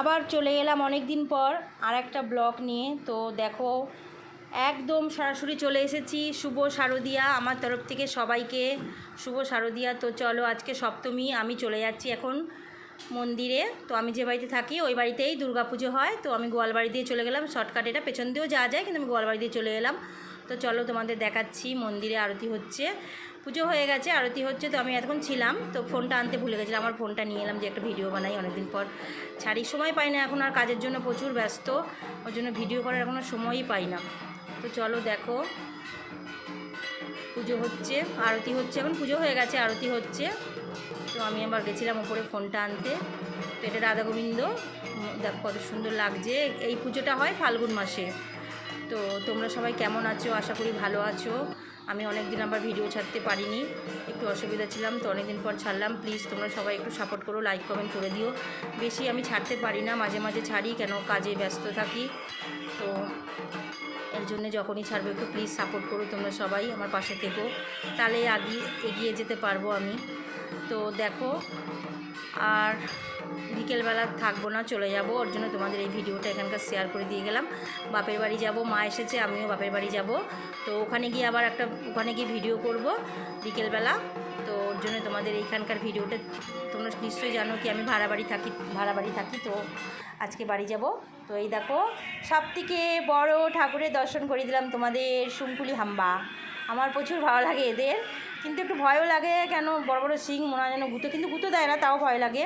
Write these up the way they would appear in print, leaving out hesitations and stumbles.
আবার চলে এলাম অনেক দিন পর আর একটা ব্লগ নিয়ে। তো দেখো একদম সরাসরি চলে এসেছি শুভ শারদিয়া, আমার তরফ থেকে সবাইকে শুভ শারদিয়া। তো চলো আজকে সপ্তমী, আমি চলে যাচ্ছি এখন মন্দিরে। তো আমি যে বাড়িতে থাকি ওই বাড়িতেই দুর্গাপুজো হয়, তো আমি গোয়ালবাড়ি দিয়ে চলে গেলাম। শর্টকাট এটা, পেছন দিয়েও যাওয়া যায়, কিন্তু আমি গোয়ালবাড়ি দিয়ে চলে এলাম। তো চলো তোমাদের দেখাচ্ছি, মন্দিরে আরতি হচ্ছে, পুজো হয়ে গেছে, আরতি হচ্ছে। তো আমি এতক্ষণ ছিলাম, তো ফোনটা আনতে ভুলে গেছিলাম, আমার ফোনটা নিয়ে এলাম যে একটা ভিডিও বানাই, অনেকদিন পর ছাড়ি, সময় পাই না এখন, আর কাজের জন্য প্রচুর ব্যস্ত, ওর জন্য ভিডিও করার এখনও সময়ই পাই না। তো চলো দেখো পুজো হচ্ছে, আরতি হচ্ছে, এখন পুজো হয়ে গেছে, আরতি হচ্ছে। তো আমি আবার গেছিলাম ওপরে ফোনটা আনতে। তো এটা রাধা গোবিন্দ, দেখো কত সুন্দর লাগছে। এই পুজোটা হয় ফাল্গুন মাসে। তো তোমরা সবাই কেমন আছো? আশা করি ভালো আছো। আমি অনেক দিন আবার ভিডিও ছাড়তে পারিনি, একটু অসুবিধা ছিলাম, তো অনেক দিন পর ছাড়লাম। প্লিজ তোমরা সবাই একটু সাপোর্ট করো, লাইক কমেন্ট করে দিও। বেশি আমি ছাড়তে পারি না, মাঝে মাঝে ছাড়ি, কেন কাজে ব্যস্ত থাকি। তো এর জন্যে যখনই ছাড়বো একটু প্লিজ সাপোর্ট করো তোমরা সবাই, আমার পাশে থেকো, তাহলে এগিয়ে যেতে পারবো আমি। তো দেখো আর বিকেলবেলা থাকবো না, চলে যাব, ওর জন্য তোমাদের এই ভিডিওটা এখানকার শেয়ার করে দিয়ে গেলাম। বাপের বাড়ি যাব, মা এসেছে, আমিও বাপের বাড়ি যাব। তো ওখানে গিয়ে আবার ওখানে গিয়ে ভিডিও করব বিকেলবেলা। তো ওর জন্য তোমাদের এইখানকার ভিডিওটা, তোমরা নিশ্চয়ই জানো কি আমি ভাড়া বাড়ি থাকি। তো আজকে বাড়ি যাব। তো এই দেখো সবথেকে বড় ঠাকুরের দর্শন করে দিলাম তোমাদের, শুঙ্কুলি হাম্বা। আমার প্রচুর ভালো লাগে এদের, কিন্তু একটু ভয়ও লাগে, কেন বড় বড় শিং মনে হয় যেন গুঁতো, কিন্তু গুঁতো দেয় না, তাও ভয় লাগে।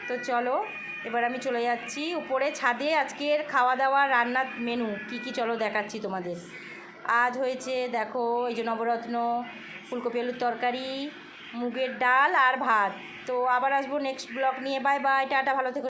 তো চলো এবার আমি চলে যাচ্ছি উপরে ছাদে, আজকের খাওয়া দাওয়া রান্নার মেনু কি কি চলো দেখাচ্ছি তোমাদের। আজ হয়েছে দেখো এই যে নবরত্ন, ফুলকপি আলুর তরকারি, মুগের ডাল আর ভাত। তো আবার আসবো নেক্সট ব্লগ নিয়ে। বাই বাই, টাটা, ভালো থেকো।